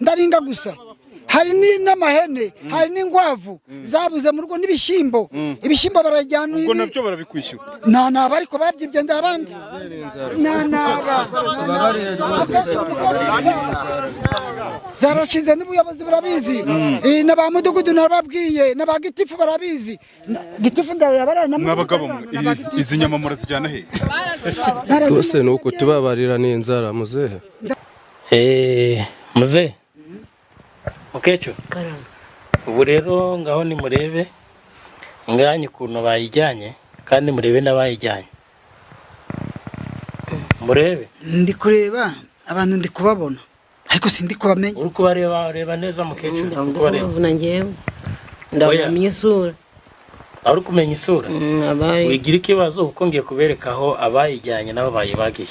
ndaringa gusa hari n'amahene hari n'ingwavu zabuze mu rugo n'ibishimbo ibishimbo barajyana ubwo nabyo barabikwishyura naba ariko babyibye ndabandi zarashize n'ubuyobozi barabizi n'aba mudugudu nababwiye n'aba gitifu barabizi gitifu ndayabarana mwabagabo izi nyama murazijyana he rwose nuko tubabarira n'inzara muzehe muzehe mukecuru ubu rero ngaho ni murebe nganye ukuntu bayijyanye kandi murebe n'abayijyanye murebe ndi kureba abantu ndi kubabona ariko sindi kubamenya uri kubareba neza mukecuru ndabona ngewe ndabamenya isura ari kumenya isura wigira ikibazo kuko ngiye kubereka aho abayijyanye nabo bayibagiye